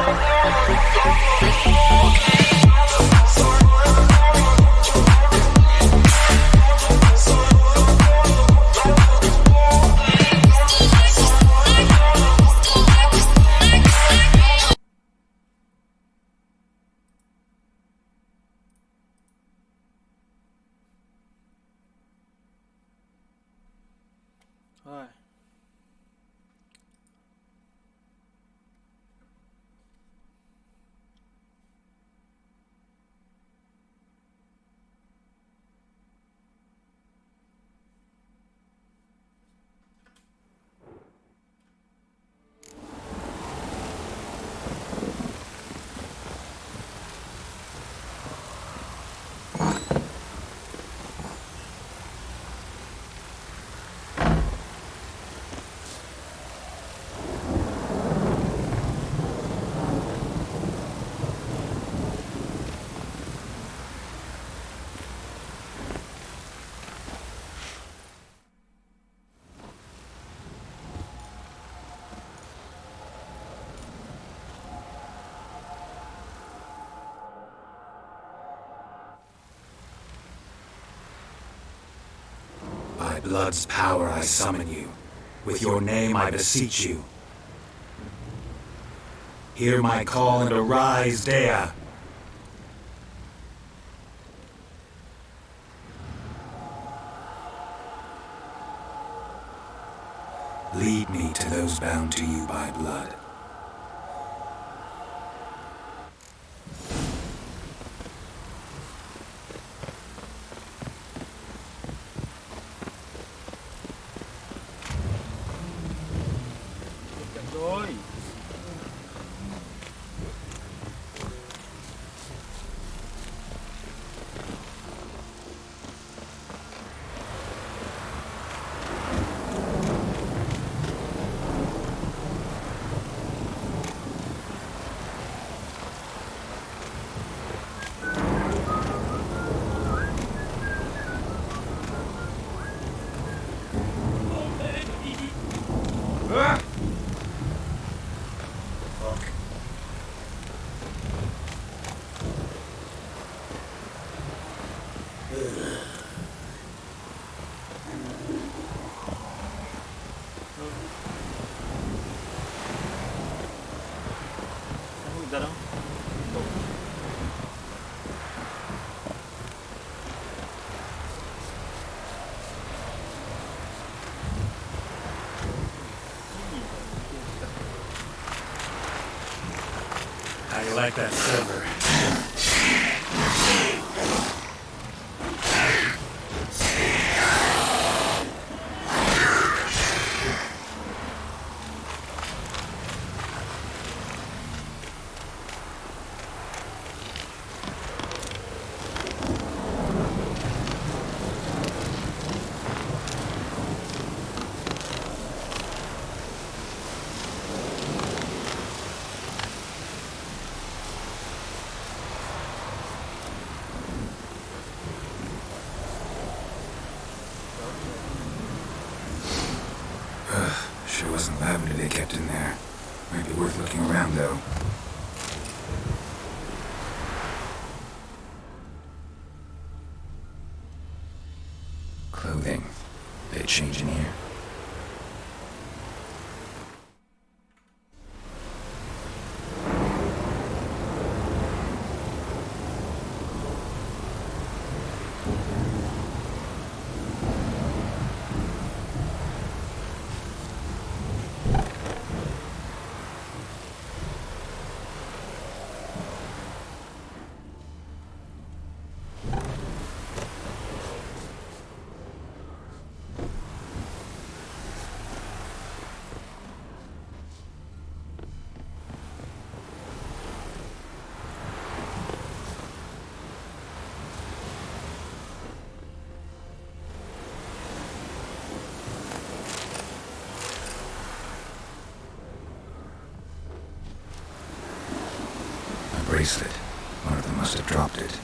Rồi. By blood's power I summon you. With your name I beseech you. Hear my call and arise, Dea. Lead me to those bound to you by blood. Rồi. Ra đâu? How you like that silver? Sure wasn't lavender they kept in there. Might be worth looking around, though. Clothing. They change in here. Bracelet. One of them must have dropped it.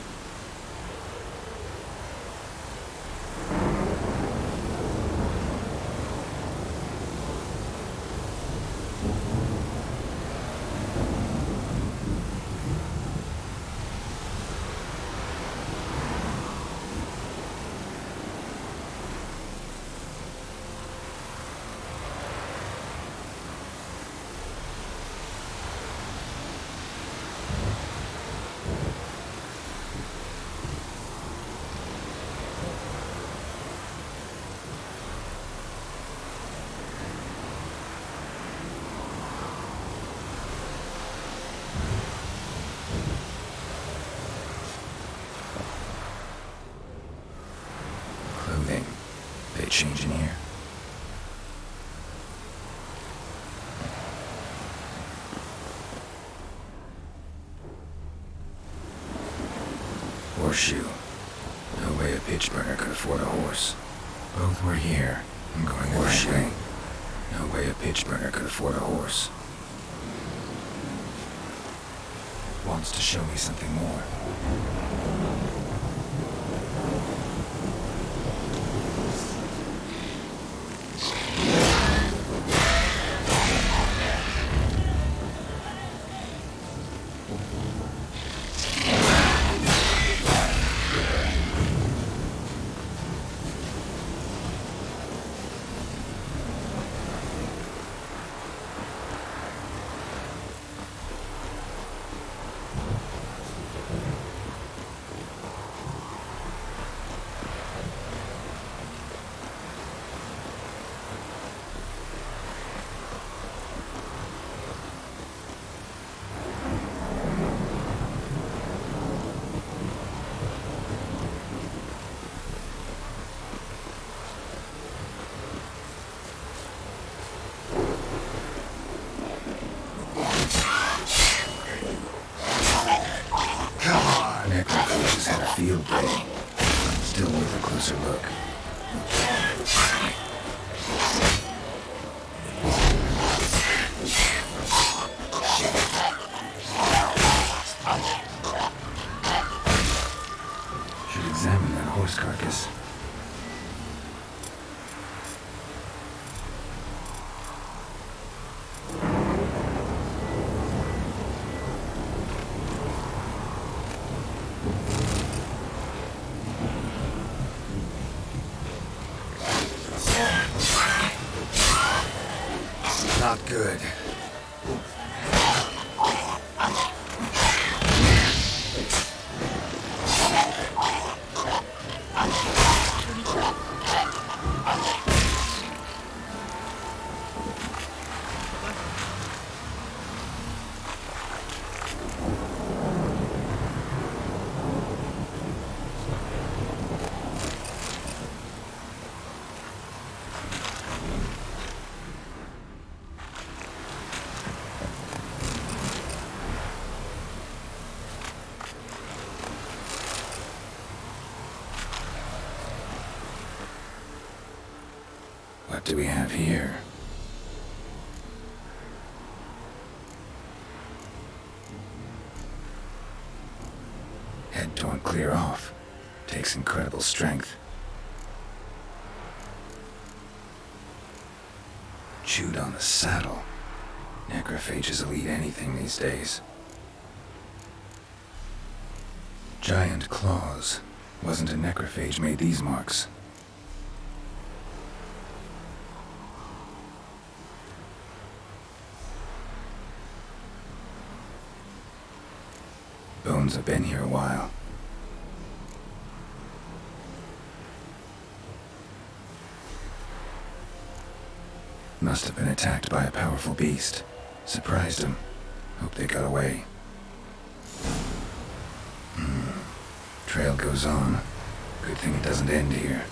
horseshoe. No way a pitch burner could afford a horse. Both were here. I'm going horseshoe. No way a pitch burner could afford a horse. Wants to show me something more. Necrophage had a field day. Still worth a closer look. Should examine that horse carcass. Not good. What do we have here? Head torn clear off. Takes incredible strength. Chewed on the saddle. Necrophages will eat anything these days. Giant claws. Wasn't a necrophage made these marks. Bones have been here a while. Must have been attacked by a powerful beast. Surprised him. Hope they got away. Trail goes on. Good thing it doesn't end here.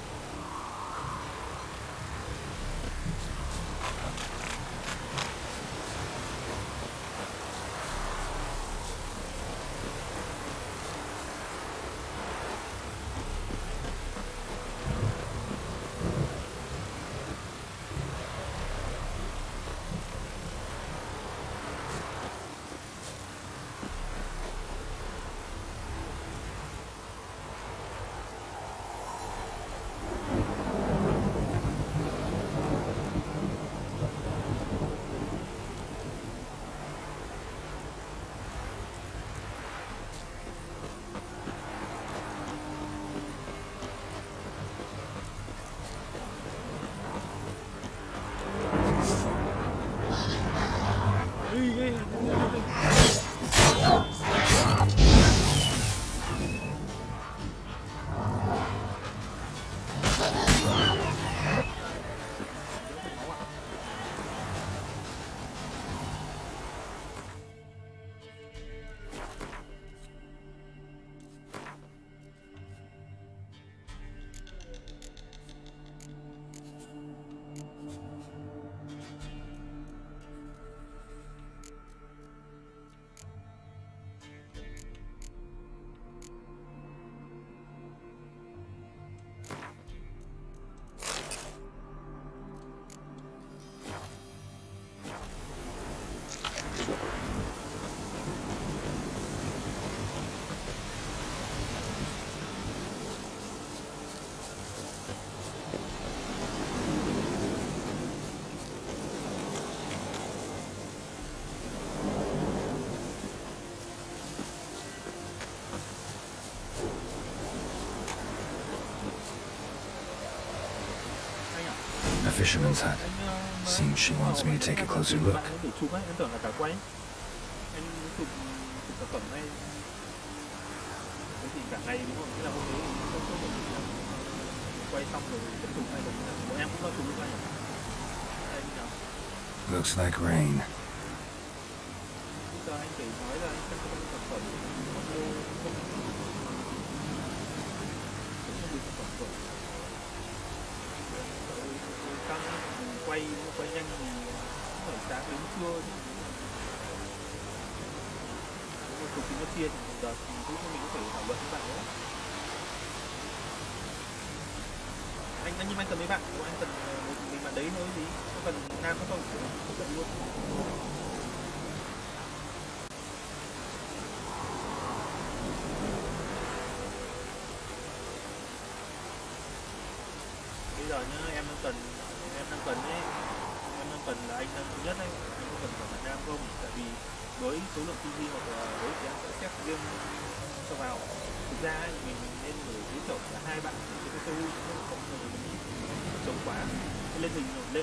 fisherman's hut. Seems she wants me to take a closer look. Bạn để chụp ấy, em tưởng là cả quay. Em chụp sản phẩm này. Thế thì cả ngày đúng không? Thế là hôm đấy không có một quay xong rồi tiếp tục hay là bọn em cũng lo chụp lúc này. Đây như nào? Looks like rain. Bây giờ anh phải nói là anh xem cái sản phẩm nó không được sản phẩm rồi. Căng quay nhanh thì phải sáng đến trưa thì nếu mà chụp thì nó chia thì giờ thì mình có thể thảo luận với bạn nữa. Anh nhưng anh cần mấy bạn, anh cần một mình bạn đấy thôi gì, có cần nam có không? Không cần luôn. Bây giờ nhá, em đang cần ấy, em đang cần là anh đang thứ nhất đấy, anh có cần phải là nam không? Tại vì với số lượng TV hoặc là với thì em sẽ xét riêng cho vào. Thực ra ấy, mình nên gửi giới thiệu cả hai bạn thì cái show không trống quá. Cái lên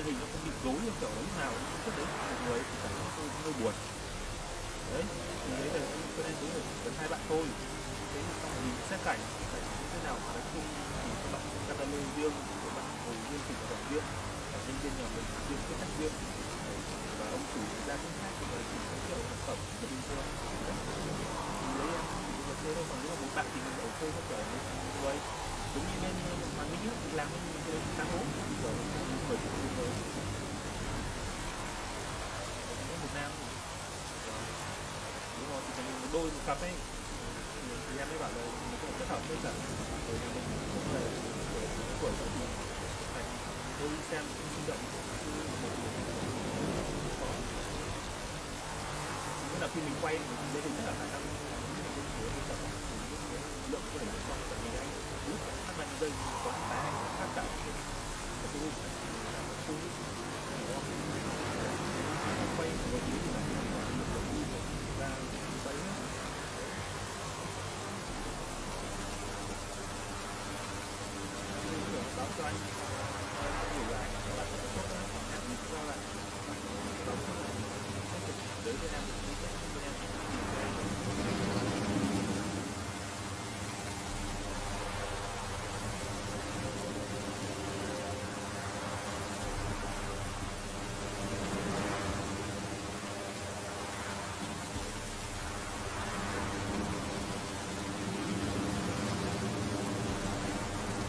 hình nó không bị rối như kiểu lúc nào trước đấy một người thì cảm thấy hơi buồn. Đấy, thì đấy là cho nên đúng là cần hai bạn thôi. Thế thì xong rồi mình xét cảnh như thế nào mà nói chung thì các bạn sẽ camera riêng, các bạn ngồi riêng chụp ở riêng, và nhân viên nhà mình riêng cái khách riêng, và ông chủ ra cái khác thì là chỉ giới thiệu sản phẩm rất là bình thường. Thì đấy em chỉ chơi thôi, còn nếu mà một bạn thì mình ở chơi theo kiểu như vậy, giống như bên Hoàng Minh ấy, mình làm bên mình chơi sáng ốm, kiểu người chụp người, một nam, đúng rồi, thì cần một đôi một cặp ấy. Thì em mới bảo là mình có kết hợp với cả rồi mình cũng là tuổi rồi thì phải tôi xem sinh động nghĩa là khi mình quay mình đây thì rất là khả năng lượng có thể chọn tại vì anh lúc các bạn dây có ba các cả cái quay một tí thì là quay hết. Báo cho anh gửi lại các bạn có tốt đó, em nhìn cho lại báo cho lại đấy cho em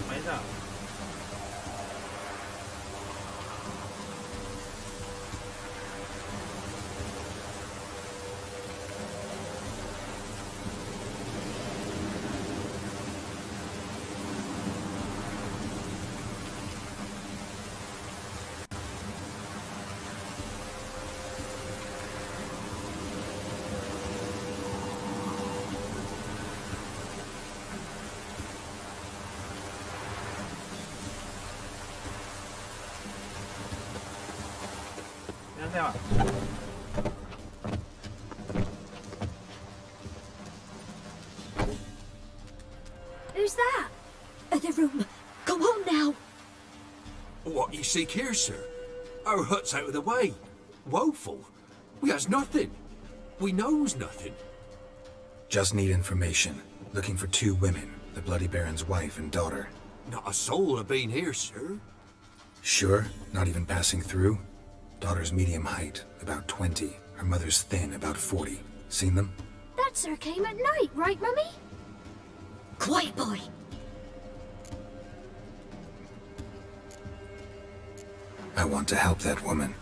máy giờ. Theo ạ. Who's that? The room. Come home now. What you seek here, sir? Our hut's out of the way. Woeful. We has nothing. We knows nothing. Just need information. Looking for two women, the Bloody Baron's wife and daughter. Not a soul have been here, sir. Sure? Not even passing through? Daughter's medium height, about 20. Her mother's thin, about 40. Seen them? That sir came at night, right, Mummy? Quiet, boy. I want to help that woman.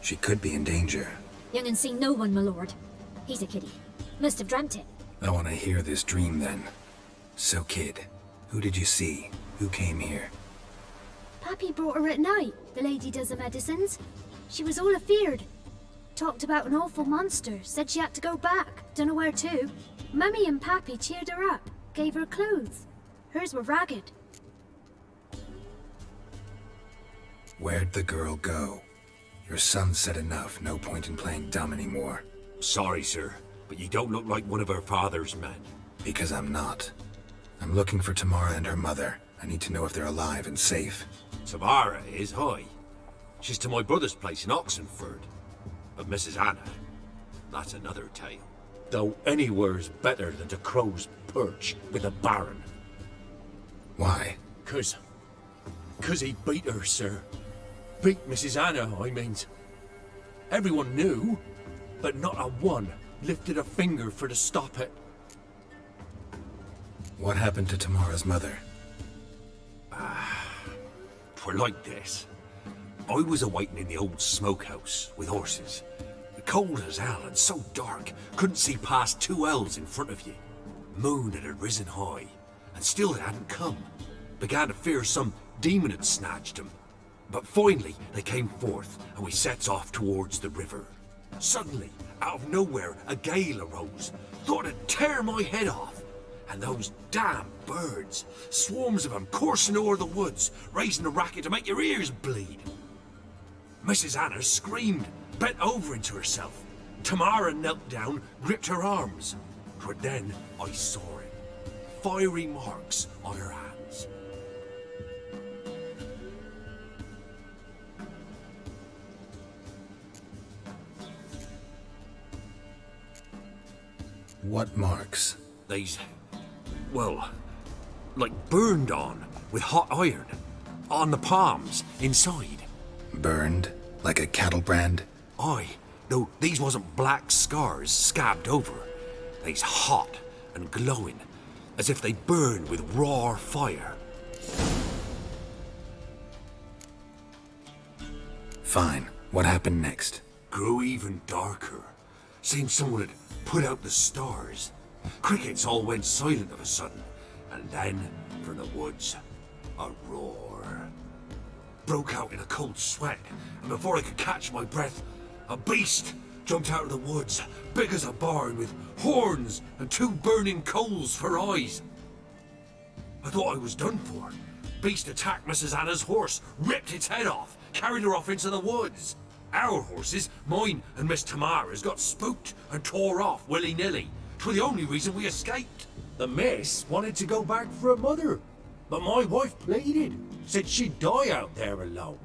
She could be in danger. Young and seen no one, my lord. He's a kiddie. Must have dreamt it. I want to hear this dream then. So, kid, who did you see? Who came here? Pappy brought her at night. The lady does the medicines. She was all afeared. Talked about an awful monster. Said she had to go back. Don't know where to. Mummy and Pappy cheered her up. Gave her clothes. Hers were ragged. Where'd the girl go? Your son said enough. No point in playing dumb anymore. Sorry, sir, but you don't look like one of our father's men. Because I'm not. I'm looking for Tamara and her mother. I need to know if they're alive and safe. Tamara is high. She's to my brother's place in Oxenford. But Mrs. Anna, that's another tale. Though anywhere's better than the Crow's Perch with a baron. Why? 'Cause he beat her, sir. Beat Mrs. Anna, I means. Everyone knew, but not a one lifted a finger for to stop it. What happened to Tamara's mother? 'Twere like this. I was awaiting in the old smokehouse with horses. Cold as hell and so dark, couldn't see past 2 ells in front of you. Moon had risen high, and still they hadn't come. Began to fear some demon had snatched them. But finally they came forth, and we sets off towards the river. Suddenly, out of nowhere, a gale arose. Thought it'd tear my head off. And those damn birds, swarms of them coursing o'er the woods, raising a racket to make your ears bleed. Mrs. Anna screamed, bent over into herself. Tamara knelt down, gripped her arms. But then I saw it. Fiery marks on her hands. What marks? They's, well, like burned on with hot iron. On the palms, inside. Burned? Like a cattle brand? Aye, though these wasn't black scars scabbed over. They's hot and glowing, as if they burned with raw fire. Fine. What happened next? Grew even darker. Seemed someone had put out the stars. Crickets all went silent of a sudden, and then, from the woods, a roar. Broke out in a cold sweat, and before I could catch my breath, a beast jumped out of the woods, big as a barn, with horns and 2 burning coals for eyes. I thought I was done for. Beast attacked Mrs. Anna's horse, ripped its head off, carried her off into the woods. Our horses, mine and Miss Tamara's, got spooked and tore off willy-nilly. 'Twere the only reason we escaped. The miss wanted to go back for her mother, but my wife pleaded, said she'd die out there alone.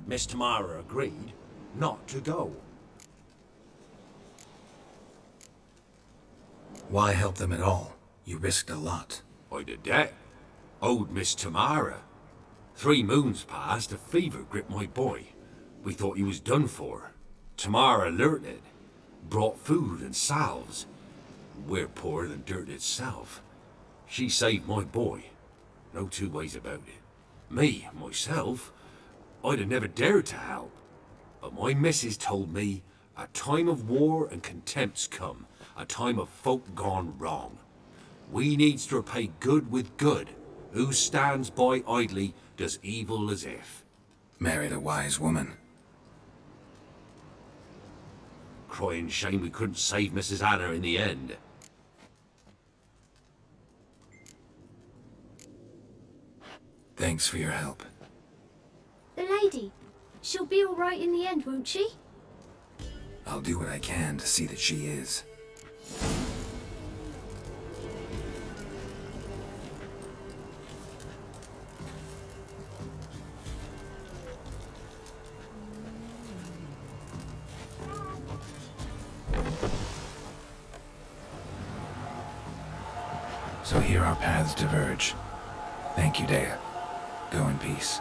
Miss Tamara agreed not to go. Why help them at all? You risked a lot. I did that. Owed Miss Tamara. 3 moons passed, a fever gripped my boy. We thought he was done for. Tamara alerted, brought food and salves. We're poorer than dirt itself. She saved my boy. No 2 ways about it. Me, myself, I'd have never dared to help. But my missus told me a time of war and contempt's come, a time of folk gone wrong. We needs to repay good with good. Who stands by idly does evil as if. Married a wise woman. Crying shame we couldn't save Mrs. Anna in the end. Thanks for your help. The lady, she'll be all right in the end, won't she? I'll do what I can to see that she is. So here our paths diverge. Thank you, Dea. Go in peace.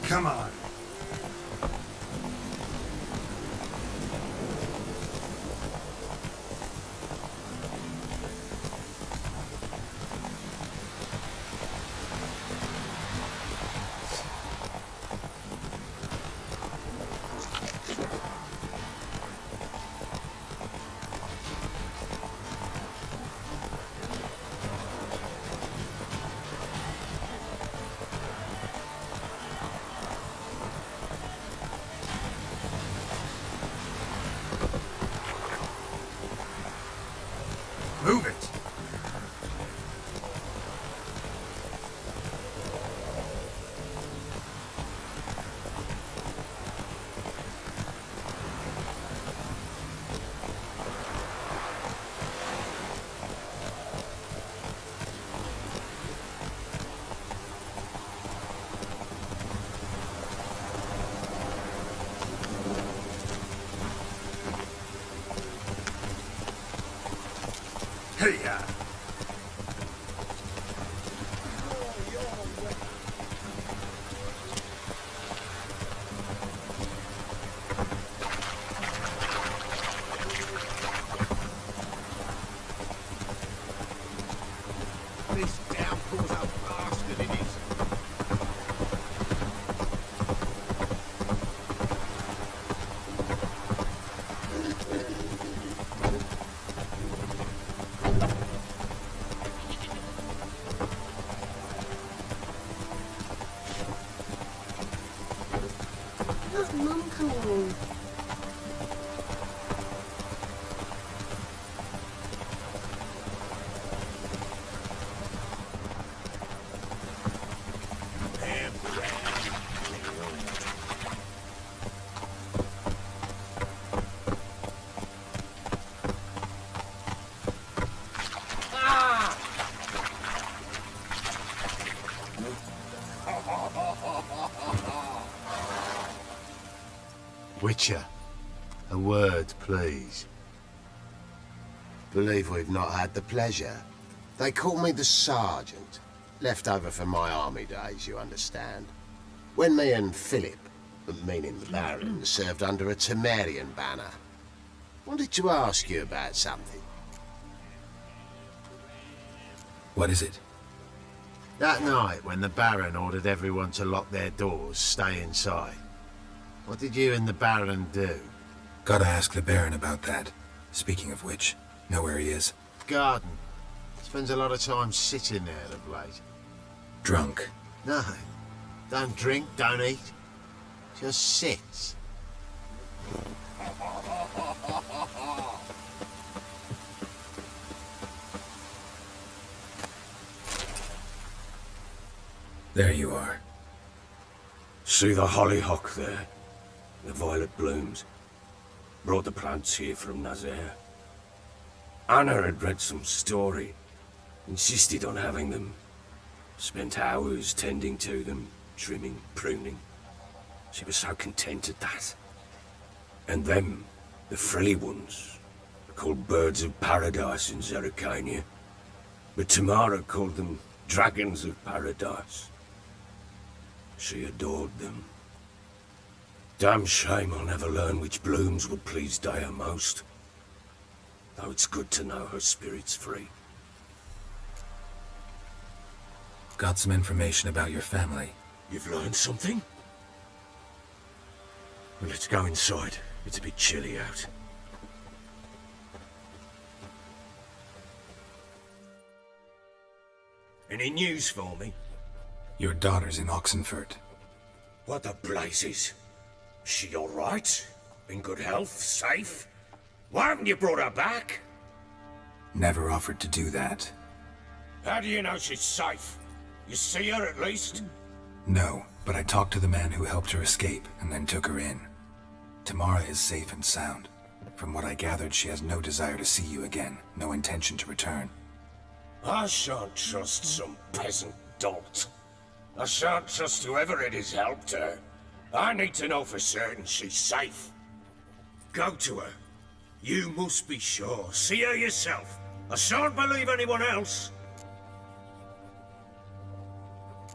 Come on. Yeah. This downpour's a bastard, it is. How's Mum coming on? Witcher, a word, please. Believe we've not had the pleasure. They call me the Sergeant. Left over from my army days, you understand. When me and Philip, meaning the Baron, served under a Temerian banner. Wanted to ask you about something. What is it? That night when the Baron ordered everyone to lock their doors, stay inside. What did you and the Baron do? Gotta ask the Baron about that. Speaking of which, know where he is? Garden. Spends a lot of time sitting there of late. Drunk. No. Don't drink, don't eat. Just sits. There you are. See the hollyhock there? The violet blooms. Brought the plants here from Nazaire. Anna had read some story. Insisted on having them. Spent hours tending to them, trimming, pruning. She was so content at that. And them, the frilly ones, are called birds of paradise in Zerrikania. But Tamara called them dragons of paradise. She adored them. Damn shame I'll never learn which blooms would please Dea most. Though it's good to know her spirit's free. Got some information about your family. You've learned something? Well, let's go inside. It's a bit chilly out. Any news for me? Your daughter's in Oxenfurt. What the blazes? Is she all right? In good health? Safe? Why haven't you brought her back? Never offered to do that. How do you know she's safe? You see her at least? No, but I talked to the man who helped her escape and then took her in. Tamara is safe and sound. From what I gathered, she has no desire to see you again, no intention to return. I shan't trust some peasant dolt. I shan't trust whoever it is helped her. I need to know for certain she's safe. Go to her. You must be sure. See her yourself. I shan't believe anyone else.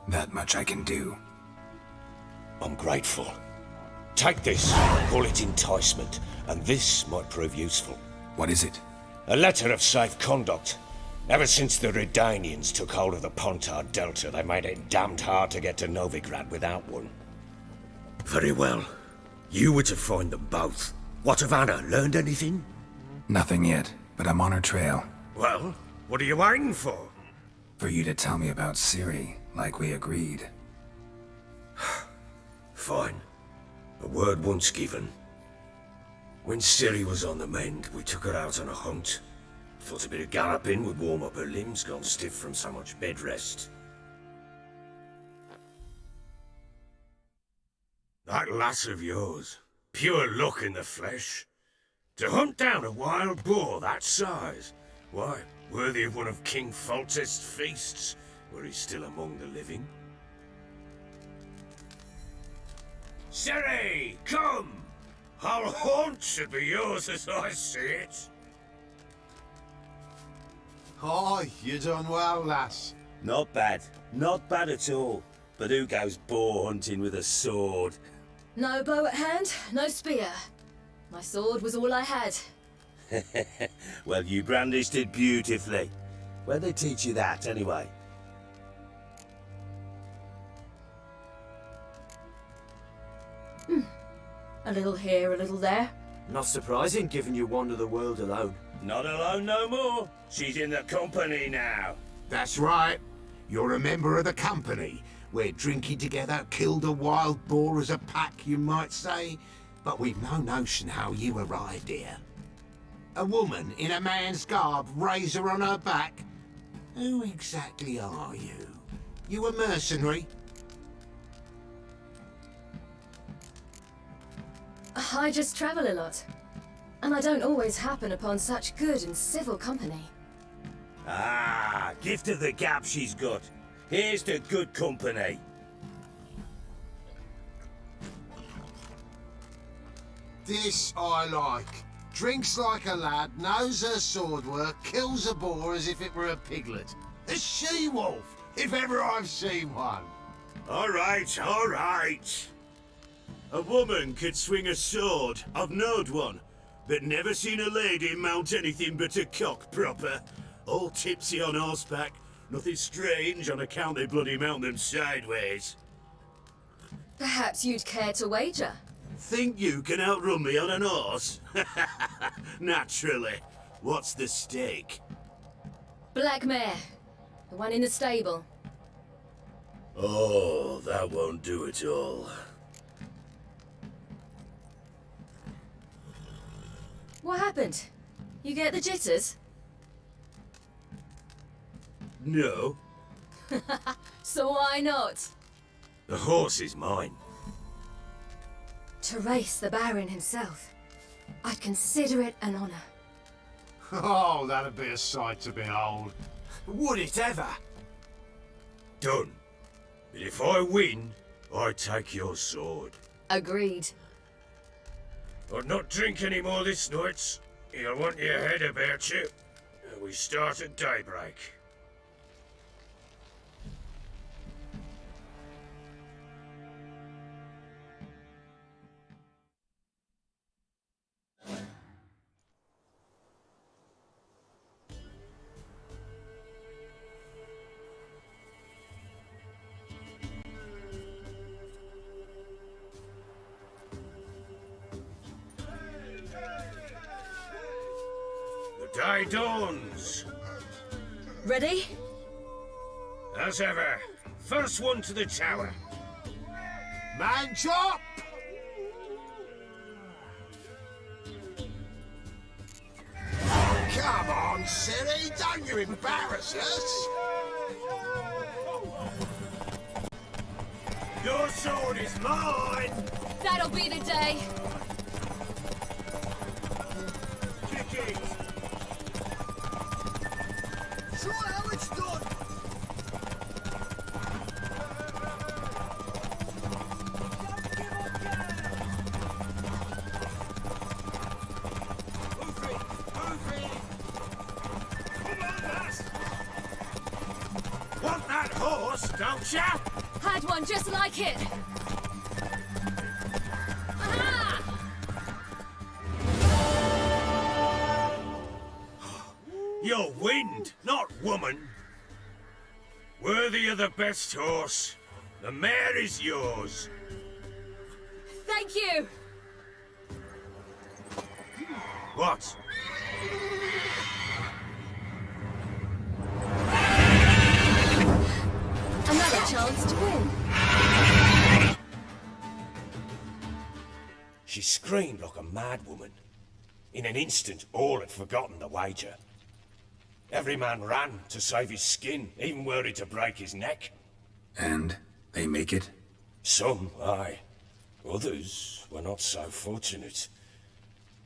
That much I can do. I'm grateful. Take this, call it enticement, and this might prove useful. What is it? A letter of safe conduct. Ever since the Redanians took hold of the Pontard Delta, they made it damned hard to get to Novigrad without one. Very well. You were to find them both. What of Anna? Learned anything? Nothing yet, but I'm on her trail. Well, what are you waiting for? For you to tell me about Ciri, like we agreed. Fine. A word once given. When Ciri was on the mend, we took her out on a hunt. Thought a bit of galloping would warm up her limbs, gone stiff from so much bed rest. That lass of yours, pure luck in the flesh. To hunt down a wild boar that size, why, worthy of one of King Foltest's feasts, were he still among the living. Ciri, come! Our haunt should be yours as I see it. Oh, you done well, lass. Not bad. Not bad at all. But who goes boar hunting with a sword? No bow at hand, no spear. My sword was all I had. Well, you brandished it beautifully. Where'd they teach you that, anyway? A little here, a little there. Not surprising, given you wander the world alone. Not alone no more. She's in the company now. That's right. You're a member of the company. We're drinking together, killed a wild boar as a pack, you might say. But we've no notion how you arrived here. A woman in a man's garb, razor on her back. Who exactly are you? You a mercenary? I just travel a lot. And I don't always happen upon such good and civil company. Ah, gift of the gab she's got. Here's to good company. This I like. Drinks like a lad, knows her sword work, kills a boar as if it were a piglet. A she-wolf, if ever I've seen one. All right. A woman could swing a sword. I've knowed one. But never seen a lady mount anything but a cock proper. All tipsy on horseback. Nothing strange on account they bloody mount them sideways. Perhaps you'd care to wager? Think you can outrun me on an horse? Naturally. What's the stake? Black mare. The one in the stable. Oh, that won't do it all. What happened? You get the jitters? No. So why not? The horse is mine. To race the Baron himself. I'd consider it an honor. Oh, that'd be a sight to behold. Would it ever? Done. But if I win, I take your sword. Agreed. I'll not drink any more this night. You'll want your head about you. We start at daybreak. The day dawns. Ready? As ever, first one to the tower. Man chop! Come on, Siri, don't you embarrass us! Your sword is mine! That'll be the day. Kick it! Show how it's done! Want that horse, don't ya? Had one just like it. Aha! You're wind, not woman. Worthy of the best horse. The mare is yours. Thank you. What? Another chance to win. She screamed like a mad woman. In an instant, all had forgotten the wager. Every man ran to save his skin, even worried to break his neck. And they make it? Some, aye. Others were not so fortunate.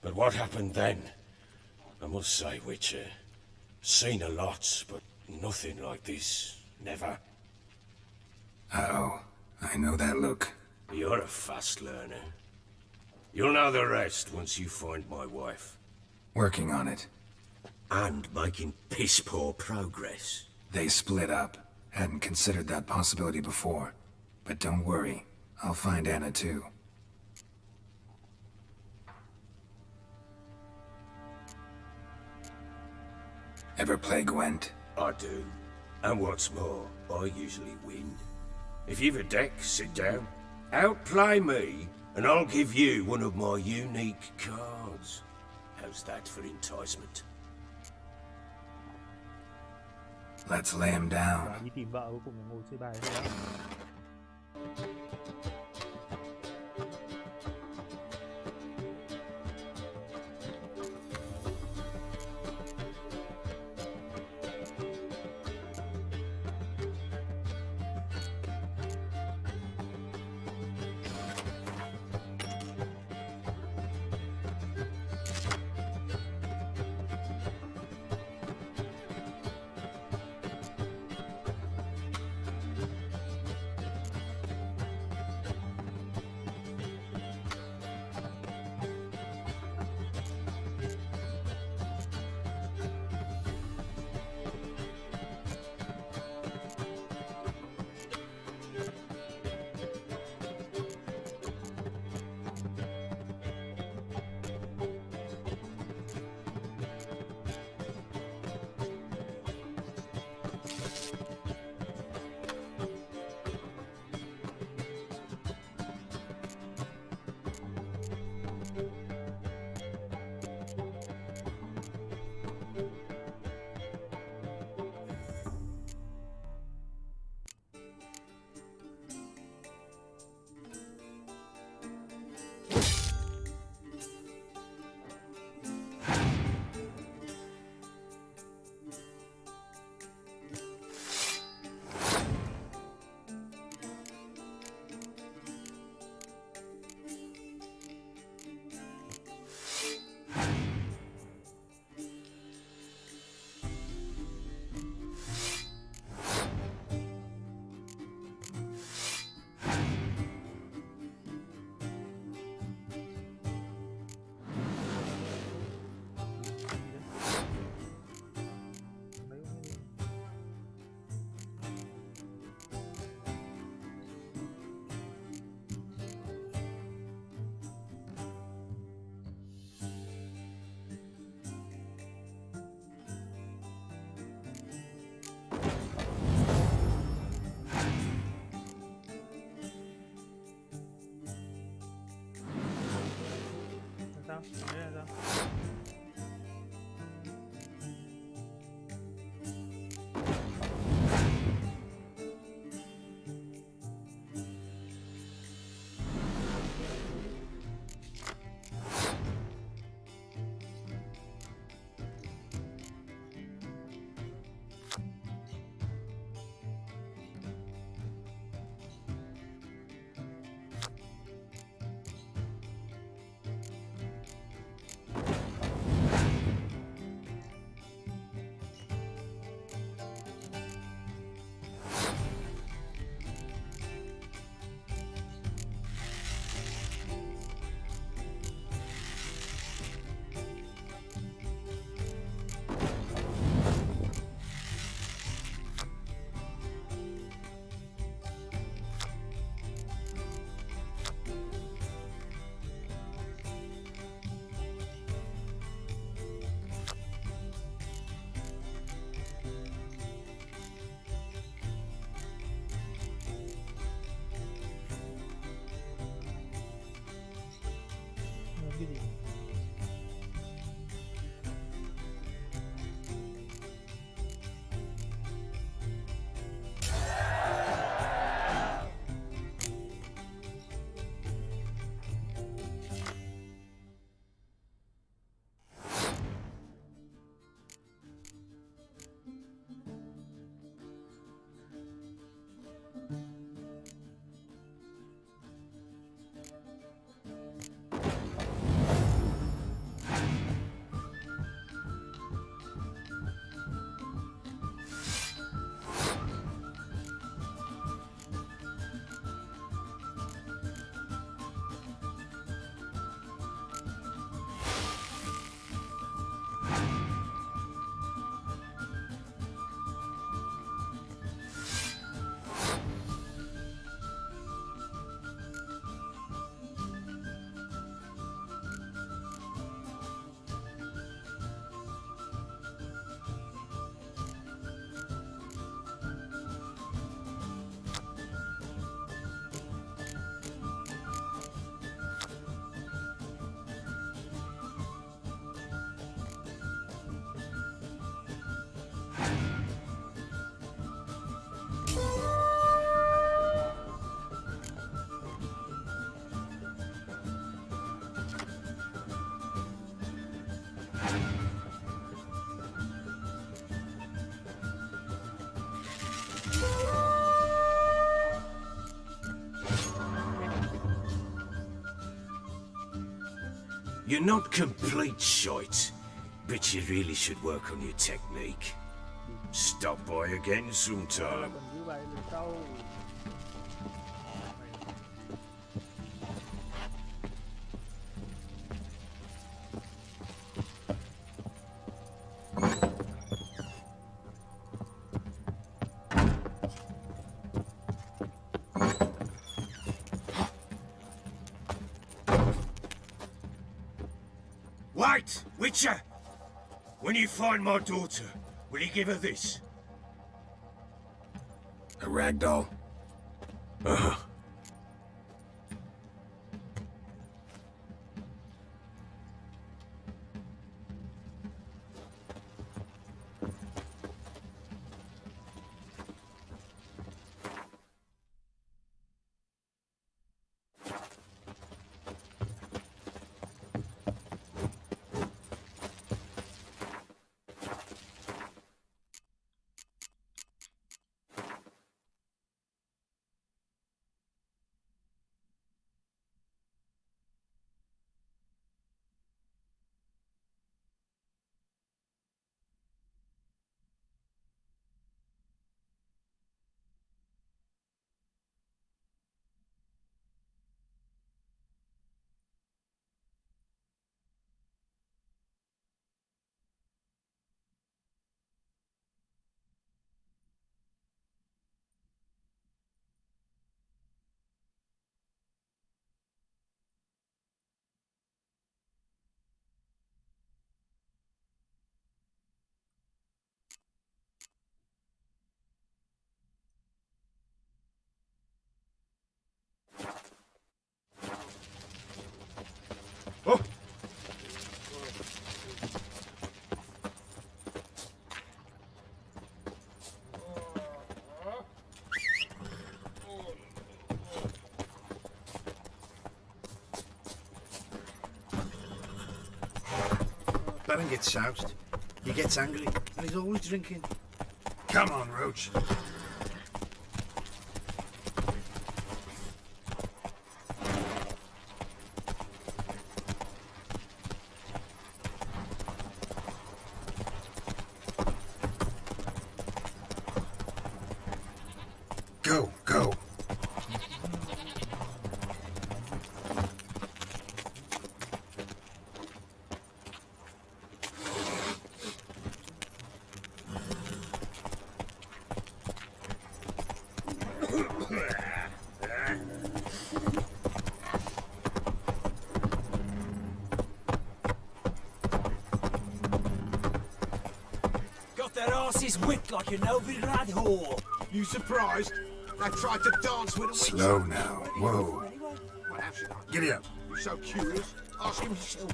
But what happened then? I must say, Witcher, seen a lot, but nothing like this. Never. Uh-oh. I know that look. You're a fast learner. You'll know the rest once you find my wife. Working on it. And making piss poor progress. They split up. Hadn't considered that possibility before. But don't worry, I'll find Anna too. Ever play Gwent? I do. And what's more, I usually win. If you've a deck, sit down. Outplay me, and I'll give you one of my unique cards. How's that for enticement? Let's lay him down. Và đi tìm vợ cuối cùng là ngồi chơi bài thôi đó. Sao? Đấy là sao? You're not complete shite, but you really should work on your technique. Stop by again sometime. Còn giữ bài lần sau. Wait, Witcher! When you find my daughter, will you give her this? A rag doll? Uh-huh. Oh! Baron gets soused. He gets angry, and he's always drinking. Come on, Roach. Go, go. Got their asses whipped like a Novigrad whore. You surprised? They tried to dance with a witch. Slow now. Whoa. Well, how should I? Giddy up. You're so curious. Ask him yourself.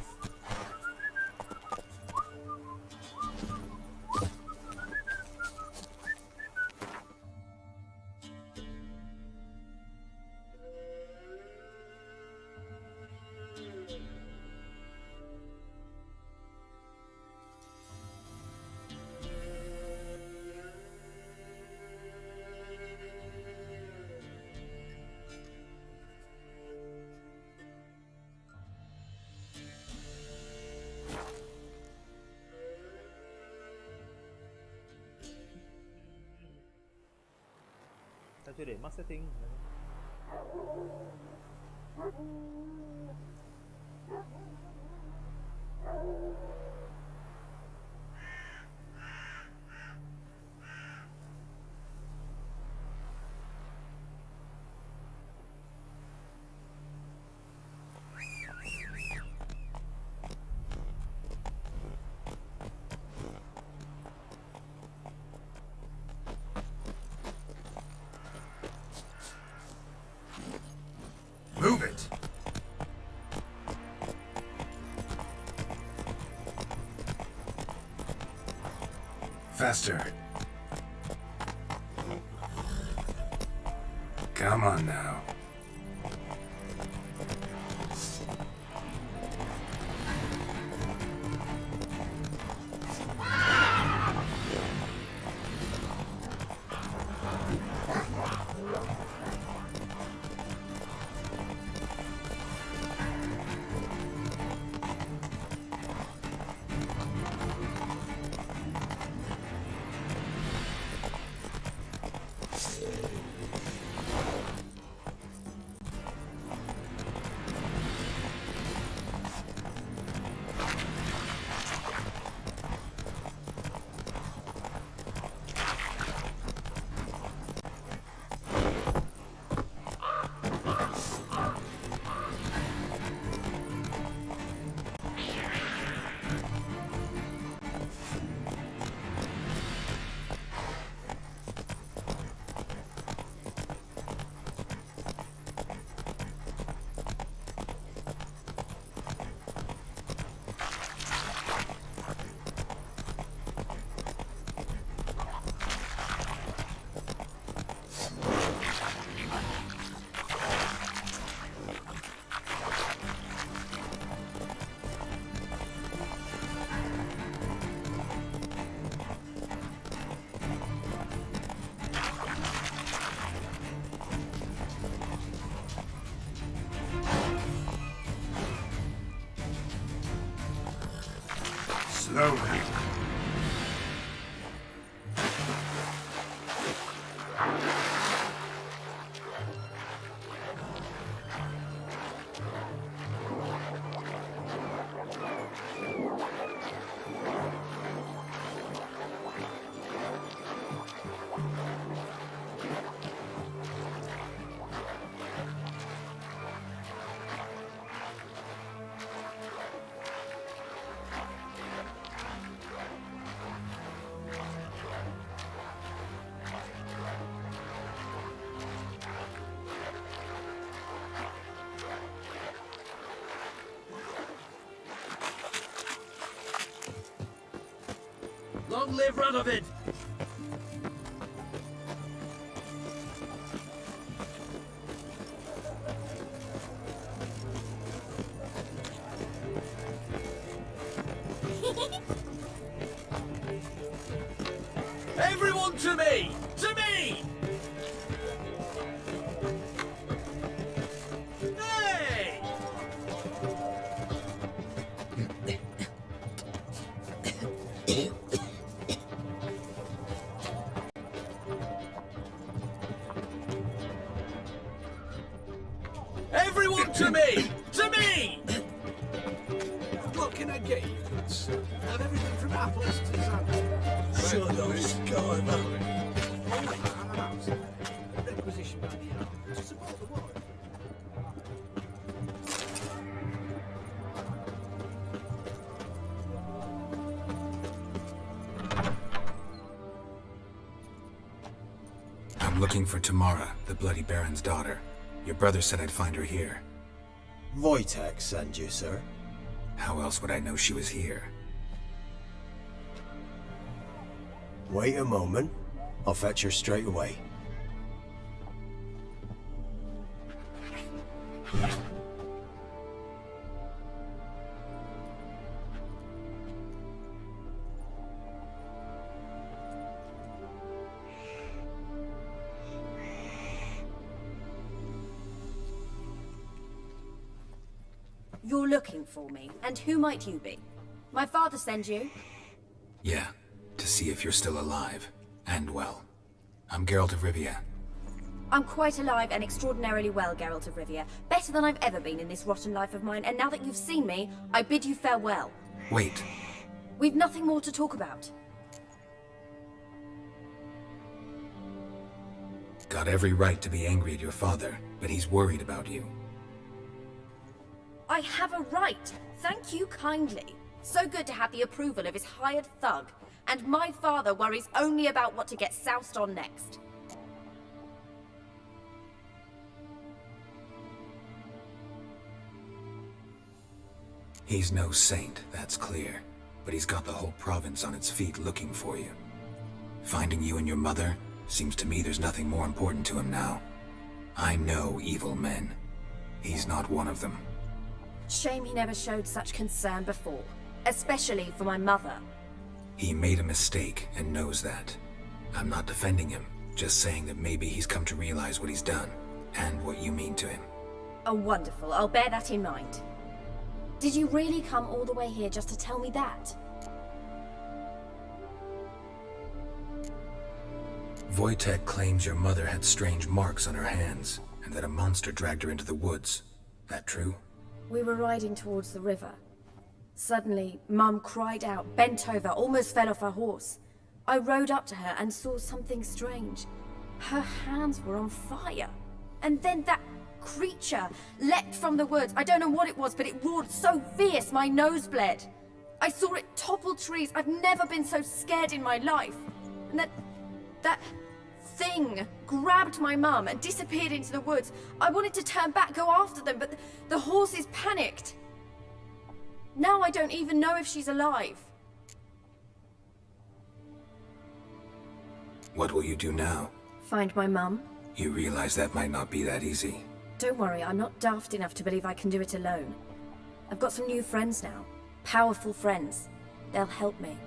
Tao chưa để max setting. Move it. Faster. Come on now. go. Long live Radovid! Everyone to me! To me! Hey! Everyone to me! To me! What can I get you, good sir? Have everything from apples to sandwiches. Sure those guy, Requisition by the hour to support the war. I'm looking for Tamara, the Bloody Baron's daughter. Your brother said I'd find her here. Wojtek sent you, sir. How else would I know she was here? Wait a moment. I'll fetch her straight away. You're looking for me, and who might you be? My father sends you? Yeah, to see if you're still alive. And well. I'm Geralt of Rivia. I'm quite alive and extraordinarily well, Geralt of Rivia. Better than I've ever been in this rotten life of mine, and now that you've seen me, I bid you farewell. Wait. We've nothing more to talk about. Got every right to be angry at your father, but he's worried about you. I have a right. Thank you kindly. So good to have the approval of his hired thug. And my father worries only about what to get soused on next. He's no saint, that's clear. But he's got the whole province on its feet looking for you. Finding you and your mother, seems to me there's nothing more important to him now. I know evil men. He's not one of them. Shame he never showed such concern before. Especially for my mother. He made a mistake and knows that. I'm not defending him, just saying that maybe he's come to realize what he's done, and what you mean to him. Oh, wonderful. I'll bear that in mind. Did you really come all the way here just to tell me that? Wojtek claims your mother had strange marks on her hands, and that a monster dragged her into the woods. That true? We were riding towards the river. Suddenly, Mum cried out, bent over, almost fell off her horse. I rode up to her and saw something strange. Her hands were on fire. And then that creature leapt from the woods. I don't know what it was, but it roared so fierce my nose bled. I saw it topple trees. I've never been so scared in my life. And that thing grabbed my mum and disappeared into the woods. I wanted to turn back, go after them, but the horses panicked. Now I don't even know if she's alive. What will you do now? Find my mum. You realize that might not be that easy. Don't worry, I'm not daft enough to believe I can do it alone. I've got some new friends now. Powerful friends. They'll help me.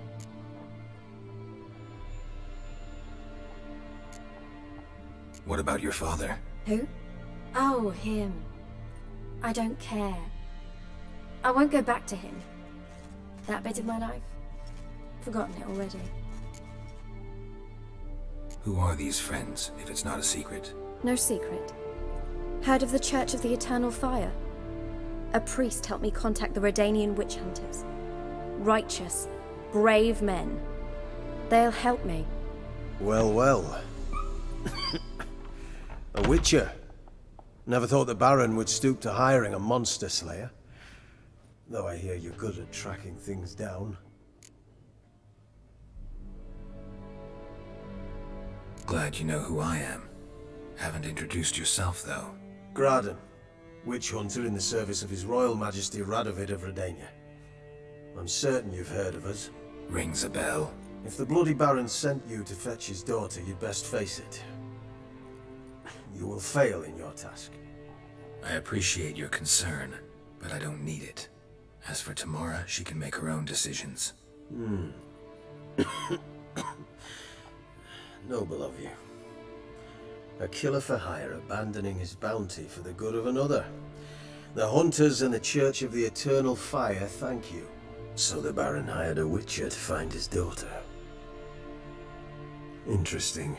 What about your father? Who? Oh, him. I don't care. I won't go back to him. That bit of my life? Forgotten it already. Who are these friends, if it's not a secret? No secret. Heard of the Church of the Eternal Fire? A priest helped me contact the Redanian witch hunters. Righteous, brave men. They'll help me. Well, well. A witcher. Never thought the Baron would stoop to hiring a monster slayer. Though I hear you're good at tracking things down. Glad you know who I am. Haven't introduced yourself, though. Graden, witch hunter in the service of His Royal Majesty Radovid of Redania. I'm certain you've heard of us. Rings a bell. If the Bloody Baron sent you to fetch his daughter, you'd best face it. You will fail in your task. I appreciate your concern, but I don't need it. As for Tamara, she can make her own decisions. Noble of you. A killer for hire abandoning his bounty for the good of another. The hunters and the Church of the Eternal Fire thank you. So the Baron hired a witcher to find his daughter. Interesting.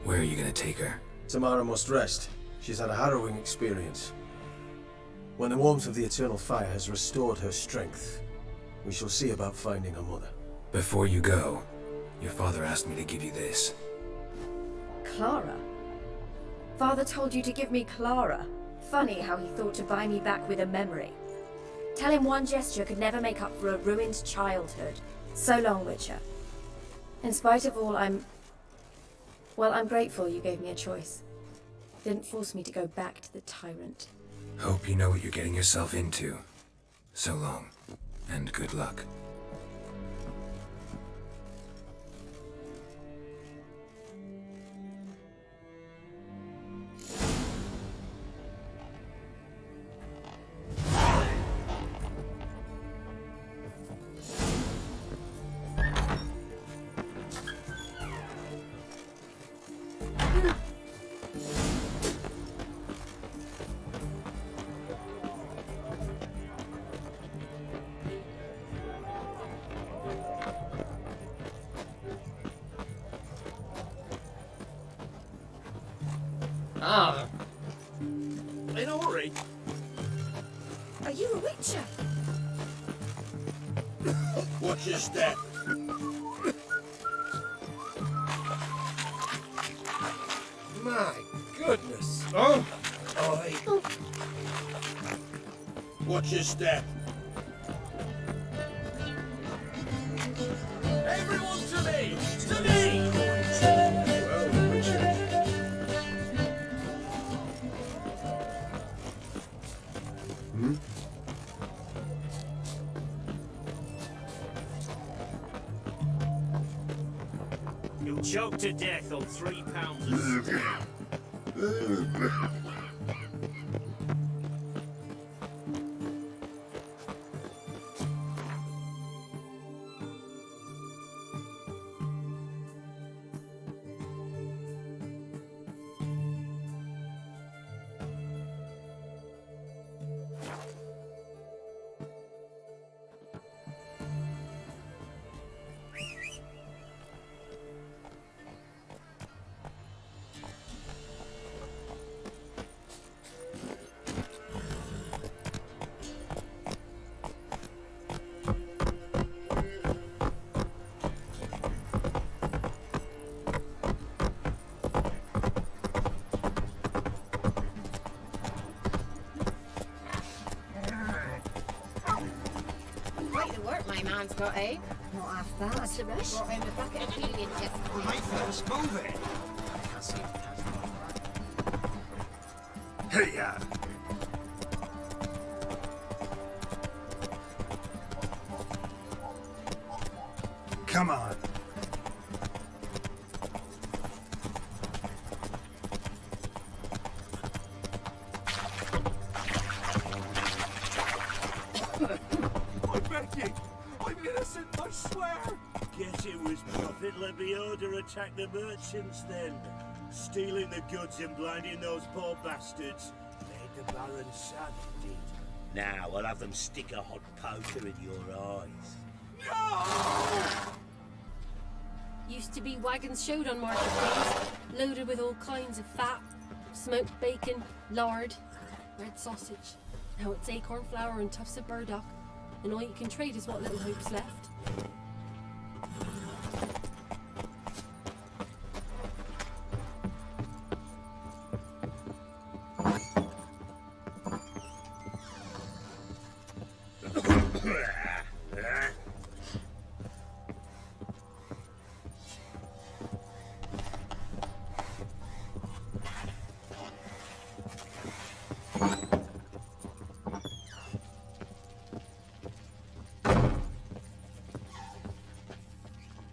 Where are you gonna take her? Tamara must rest. She's had a harrowing experience. When the warmth of the Eternal Fire has restored her strength, we shall see about finding her mother. Before you go, your father asked me to give you this. Clara? Father told you to give me Clara. Funny how he thought to buy me back with a memory. Tell him one gesture could never make up for a ruined childhood. So long, Witcher. In spite of all, I'm grateful you gave me a choice. Didn't force me to go back to the tyrant. Hope you know what you're getting yourself into. So long, and good luck. In a hurry? Are you a Witcher? Watch your step. My goodness! Oh! Oi! Watch your step. Everyone to me! To me! Well, Witcher. You'll choke to death on 3 pounds of steak. Quite the work my man's got, eh? Not half bad. What's the rush? Brought him a bucket of Union just Right, let's move it. Hey-ya! Come on. I beg you! I'm innocent, I swear! Guess it was Prophet Lebioda attacked the merchants then. Stealing the goods and blinding those poor bastards. Made the Baron sad, indeed. Now I'll have them stick a hot poker in your eyes. Used to be wagons showed on market days, loaded with all kinds of fat, smoked bacon, lard, red sausage. Now it's acorn flour and tufts of burdock, and all you can trade is what little hope's left.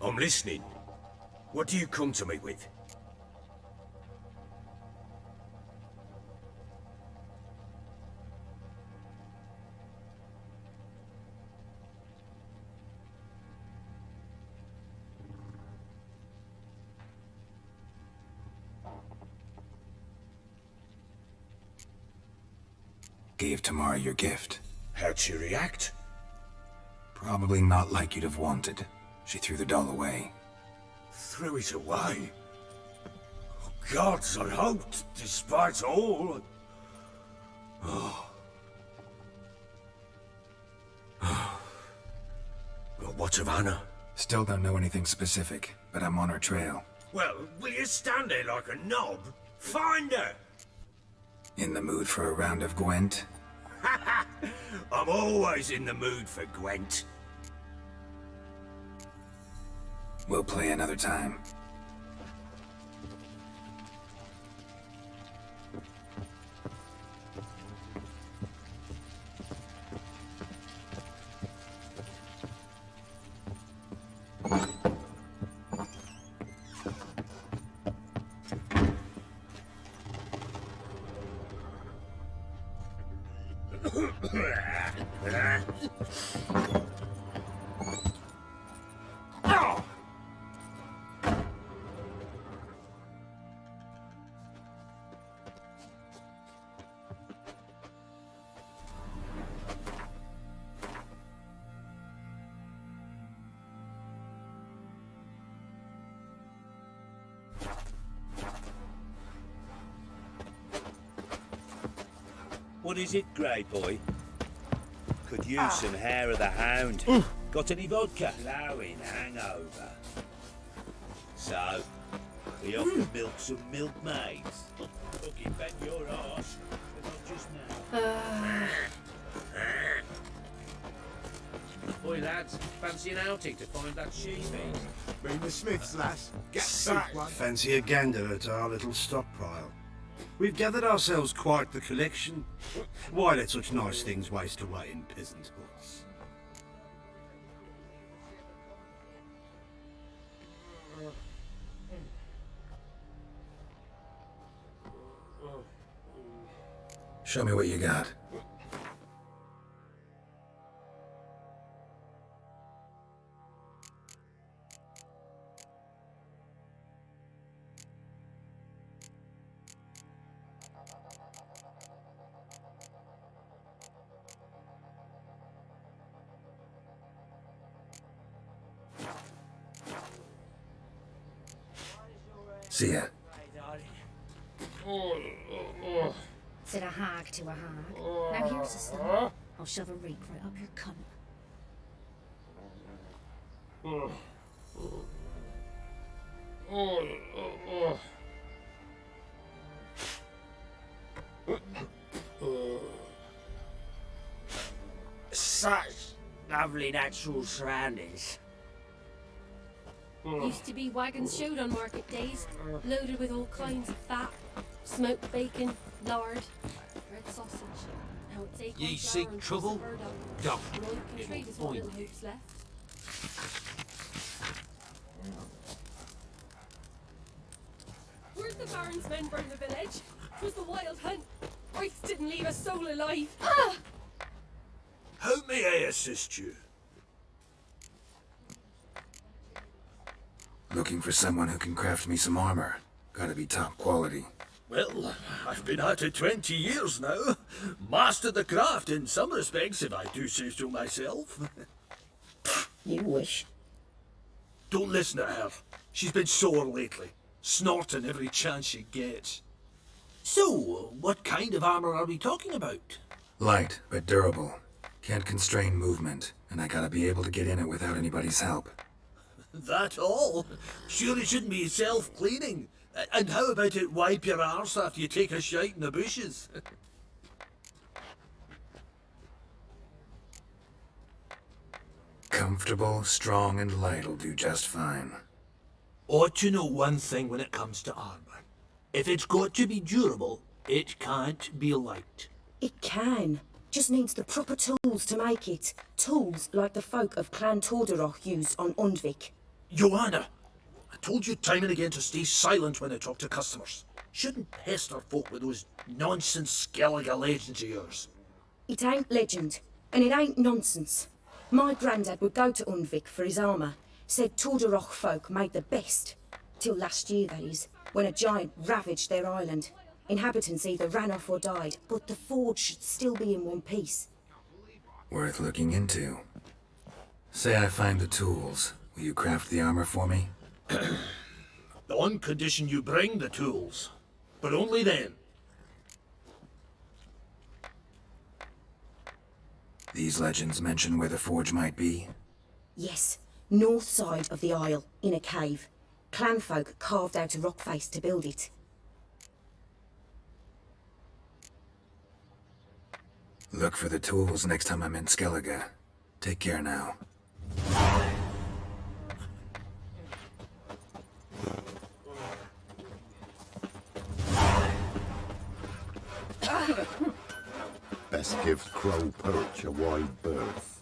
I'm listening. What do you come to me with? Gave Tamara your gift. How'd she react? Probably not like you'd have wanted. She threw the doll away. Threw it away? Oh, gods, I hoped, despite all... Oh. Well, what of Anna? Still don't know anything specific, but I'm on her trail. Well, will you stand there like a knob? Find her! In the mood for a round of Gwent? I'm always in the mood for Gwent. We'll play another time. What is it, Grey Boy? Could use some hair of the hound. Got any vodka? Blowing hangover. So, we off to milk some milkmaids. Fucking bet your arse, but not just now. Boy, lads, fancy an outing to find that sheepy? Been the Smiths, lass. Get Sack, one. fancy a gander at our little stockpile. We've gathered ourselves quite the collection. Why let such nice things waste away in peasant huts? Show me what you got. See ya. Said a hag to a hag. Now here's a son. I'll shove a rake right up your cunt. Such lovely natural surroundings. Used to be wagons showed on market days, loaded with all kinds of fat, smoked bacon, lard, red sausage. Now it's acorn Ye flour seek and trouble? burdock. Don't. And all you can It trade will is what find little you. hope's left. Where'd the Baron's men burn the village? 'Twas the wild hunt. Wraiths didn't leave a soul alive. Ah! How may I assist you? Looking for someone who can craft me some armor. Gotta be top quality. Well, I've been at it 20 years now. Mastered the craft in some respects, if I do say so myself. You wish. Don't listen to her. She's been sore lately, snorting every chance she gets. So, what kind of armor are we talking about? Light, but durable. Can't constrain movement, and I gotta be able to get in it without anybody's help. That all? Sure it shouldn't be self-cleaning. And how about it wipe your arse after you take a shite in the bushes? Comfortable, strong, and light'll do just fine. Ought to know one thing when it comes to armor. If it's got to be durable, it can't be light. It can. Just needs the proper tools to make it. Tools like the folk of Clan Torderoch used on Undvik. Joanna, I told you time and again to stay silent when I talk to customers. Shouldn't pester folk with those nonsense Skellige legends of yours. It ain't legend, and it ain't nonsense. My granddad would go to Undvik for his armour. Said Torderoch folk made the best. Till last year, that is, when a giant ravaged their island. Inhabitants either ran off or died, but the forge should still be in one piece. Worth looking into. Say I find the tools. Will you craft the armor for me? On condition you bring the tools. But only then. These legends mention where the forge might be? Yes, north side of the isle, in a cave. Clanfolk carved out a rock face to build it. Look for the tools next time I'm in Skellige. Take care now. Best give Crow Perch a wide berth.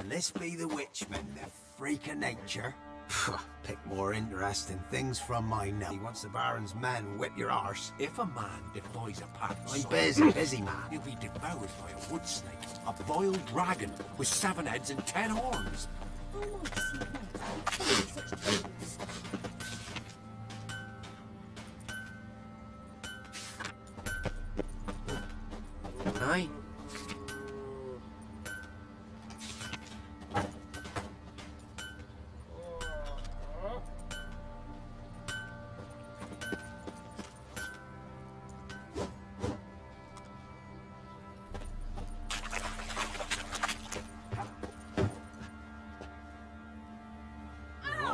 This be the witchman, the freak of nature. Pick more interesting things from my note. Once the Baron's men whip your arse. If a man defies a pack, I'm busy man. He'll be devoured by a wood snake, a boiled dragon with 7 heads and 10 horns. Aye.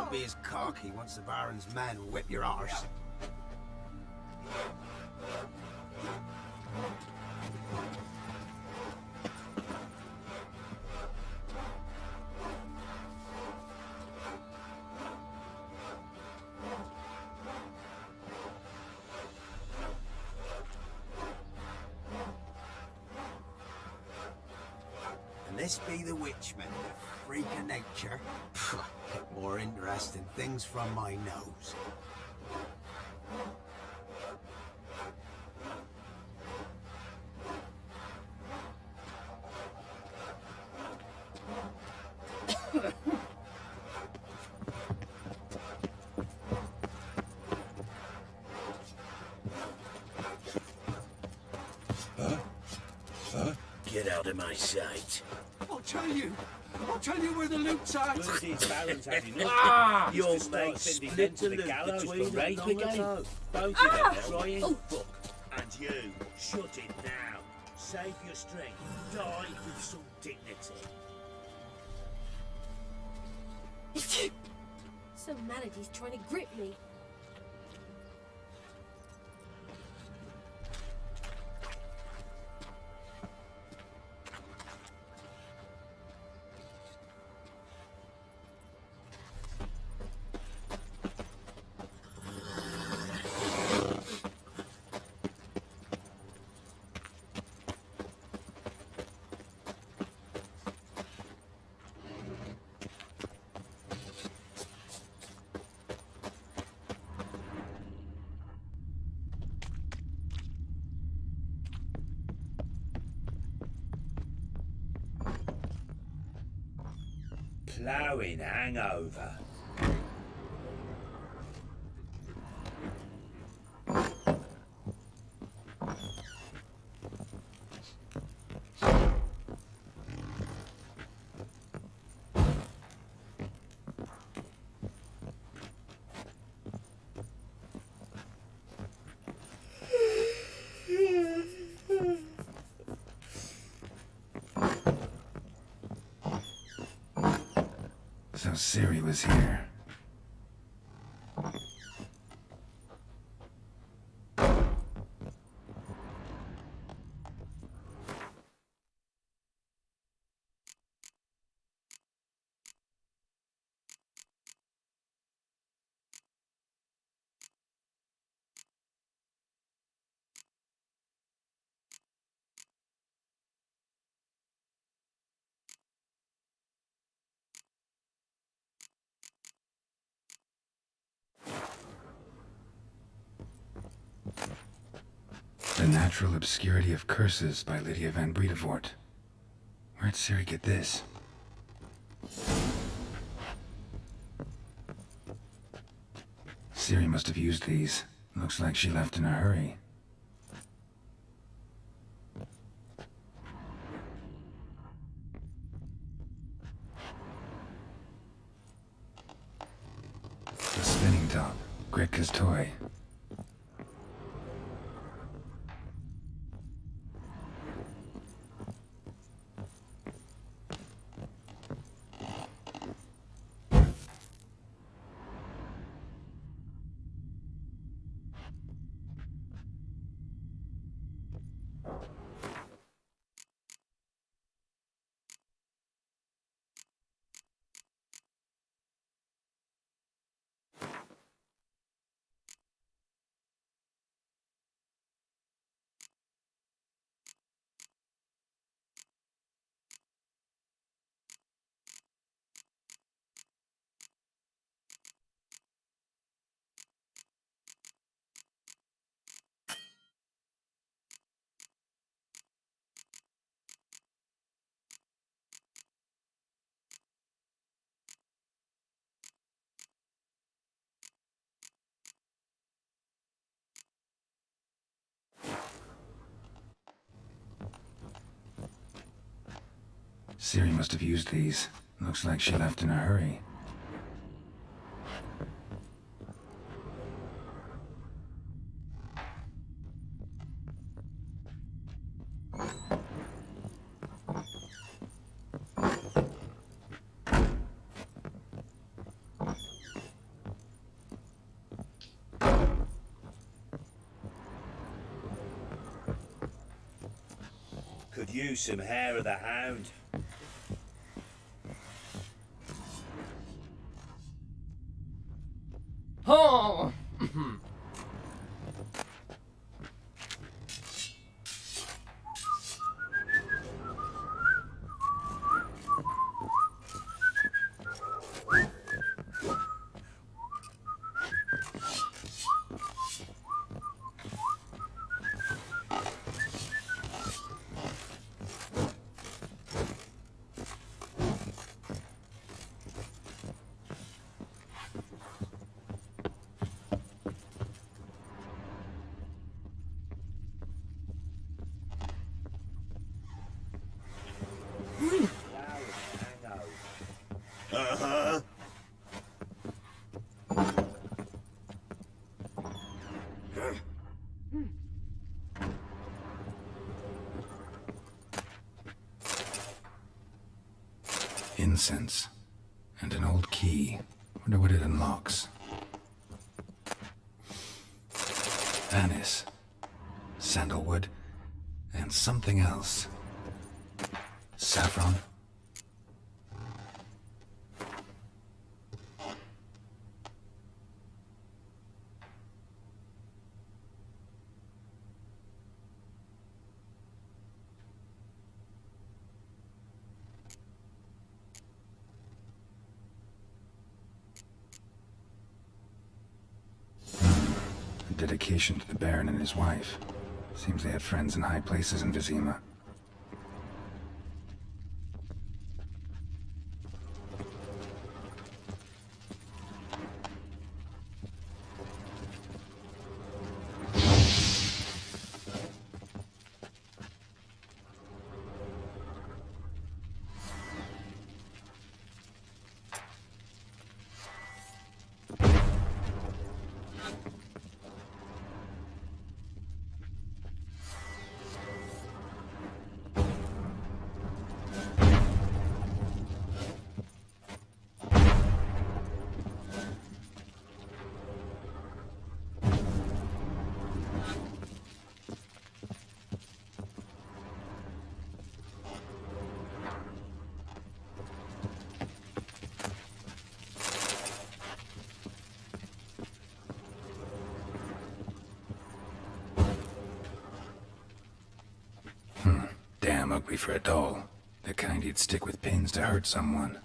Be as cocky once the Baron's men whip your arse. And this be the witchman, the freak of nature. Pick more interesting things from my nose. Get out of my sight. I'll tell you where the loot's at. These barons had enough. Ah! Your Used to mate start sent him split to the the loot gallows for between them rape long again. ago. Both of Ah! them trying Oh. fuck. And you, shut it now. Save your strength. Die with some dignity. So mad at he's trying to grip me. ploughing hangover. So Ciri was here. The Natural Obscurity of Curses by Lydia van Bredevoort. Where'd Ciri get this? Ciri must have used these. Looks like she left in a hurry. The spinning top. Gretka's toy. Ciri must have used these. Looks like she left in a hurry. Could use some hair of the hound. Oh! Uh-huh. Incense. And an old key. Wonder what it unlocks. Anise. Sandalwood. And something else. Saffron. A dedication to the Baron and his wife. Seems they had friends in high places in Vizima. I'm ugly for a doll. The kind you'd stick with pins to hurt someone.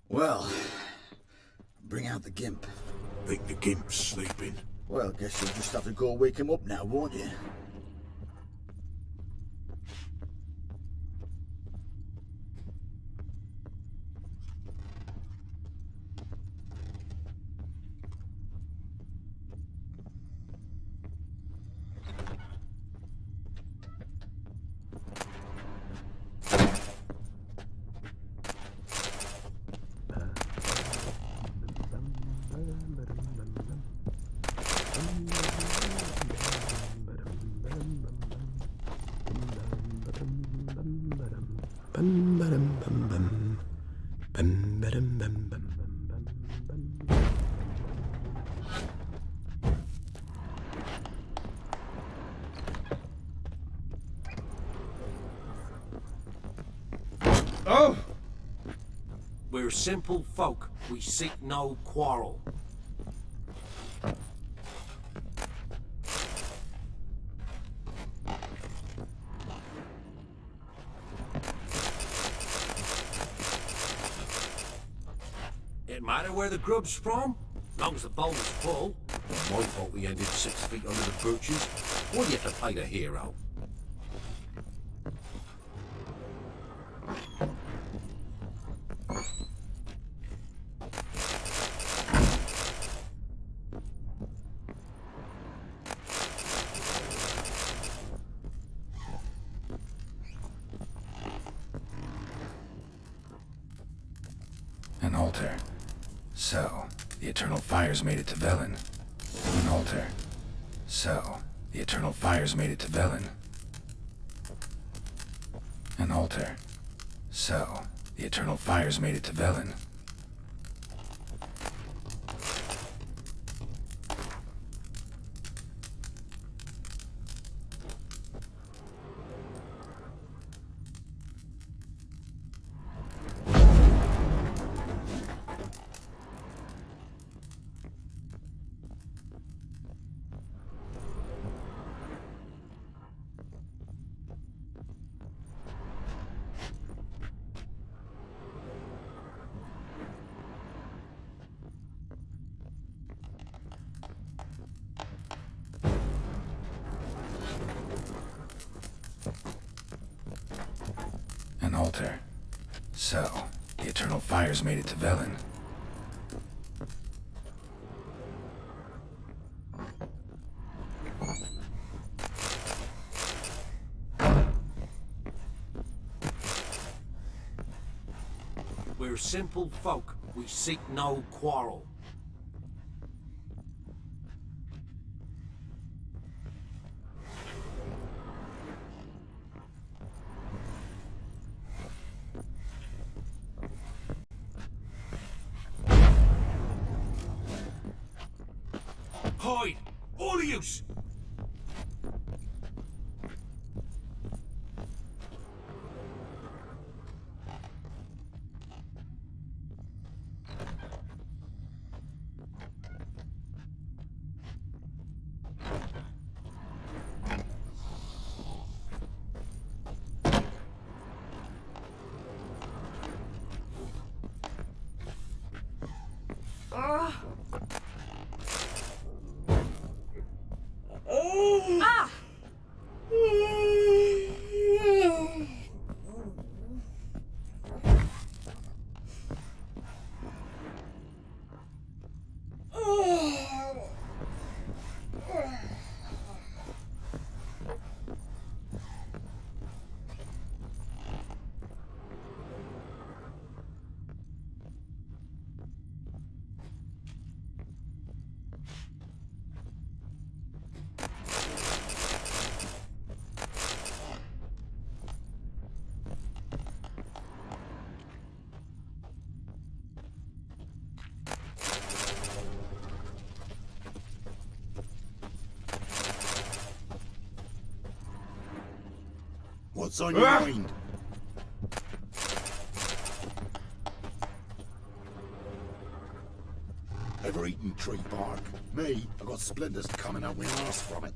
Well, bring out the gimp. Think the gimp's sleeping? Well, guess you'll just have to go wake him up now, won't you? Oh! We're simple folk. We seek no quarrel. It matter where the grub's from? Long as the bowl is full. My fault we ended 6 feet under the birches. Why do you have to play the hero? An altar. So, the eternal fires made it to Velen. An altar. So, the eternal fires made it to Velen. An altar. So, the eternal fires made it to Velen. An altar. So, the eternal fires made it to Velen. We're simple folk. We seek no quarrel. Hide! All of yous! Ah! What's on your mind? Ever eaten tree bark? Me, I got splinters coming out my arse from it.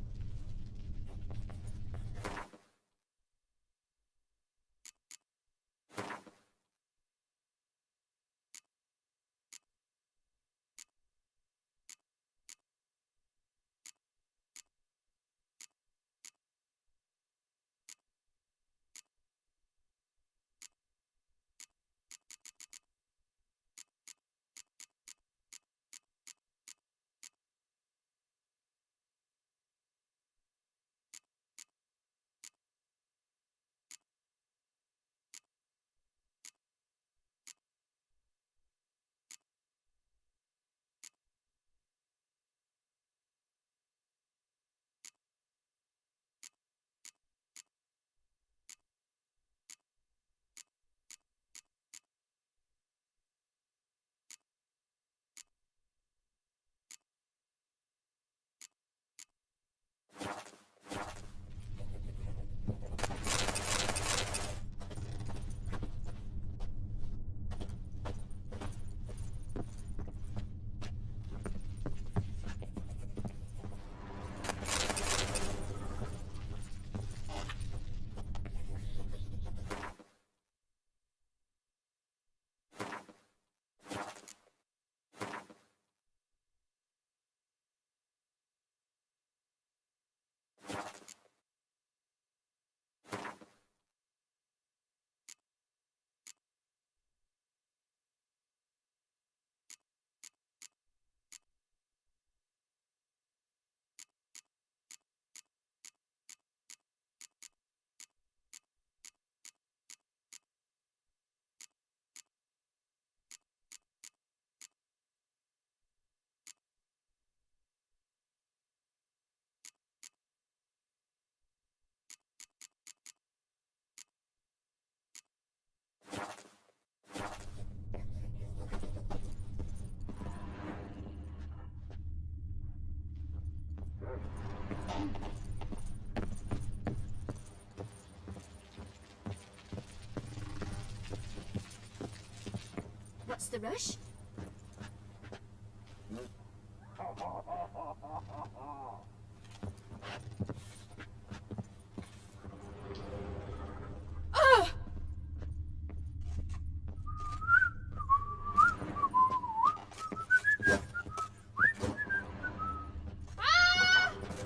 What's the rush?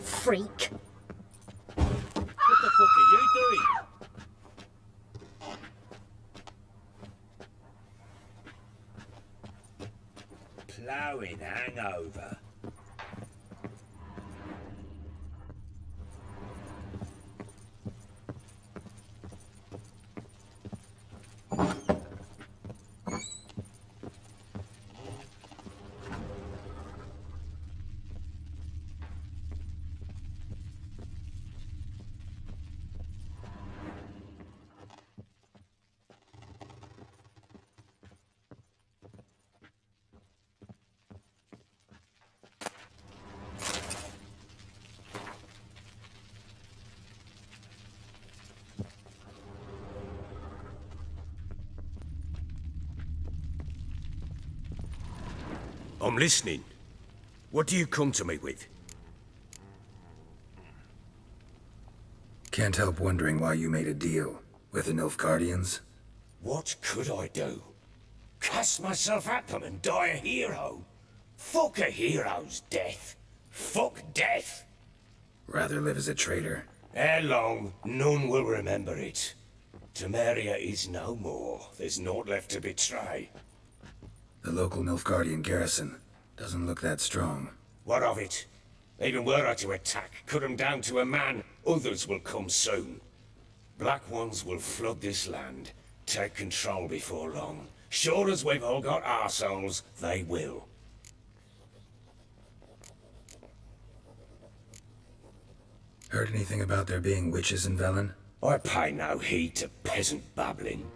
Freak. What the fuck are you doing? Ploughing hangover. I'm listening. What do you come to me with? Can't help wondering why you made a deal with the Nilfgaardians. What could I do? Cast myself at them and die a hero? Fuck a hero's death. Fuck death. Rather live as a traitor. Ere long, none will remember it. Temeria is no more. There's naught left to betray. The local Nilfgaardian garrison doesn't look that strong. What of it? Even were I to attack, cut 'em down to a man, others will come soon. Black Ones will flood this land, take control before long. Sure as we've all got arseholes, they will. Heard anything about there being witches in Velen? I pay no heed to peasant babbling.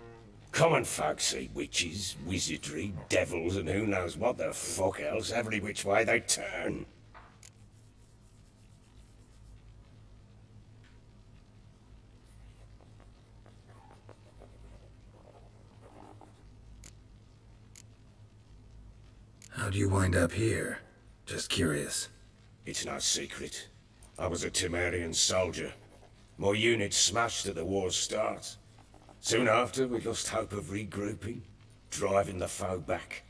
Common folk see witches, wizardry, devils, and who knows what the fuck else every which way they turn. How'd you wind up here? Just curious. It's no secret. I was a Temerian soldier. My unit smashed at the war's start. Soon after, we lost hope of regrouping, driving the foe back.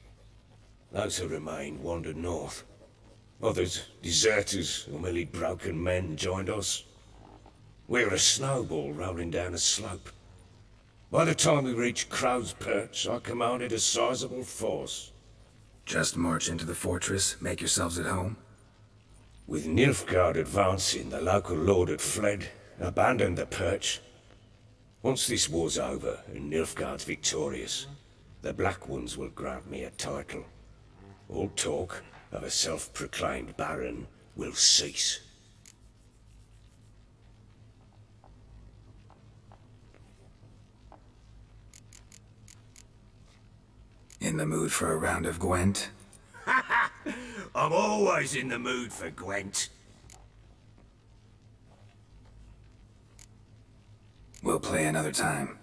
Those who remained wandered north. Others, deserters or merely broken men, joined us. We were a snowball rolling down a slope. By the time we reached Crow's Perch, I commanded a sizable force. Just march into the fortress, make yourselves at home? With Nilfgaard advancing, the local lord had fled, abandoned the perch. Once this war's over and Nilfgaard's victorious, the Black Ones will grant me a title. All talk of a self-proclaimed baron will cease. In the mood for a round of Gwent? I'm always in the mood for Gwent. We'll play another time.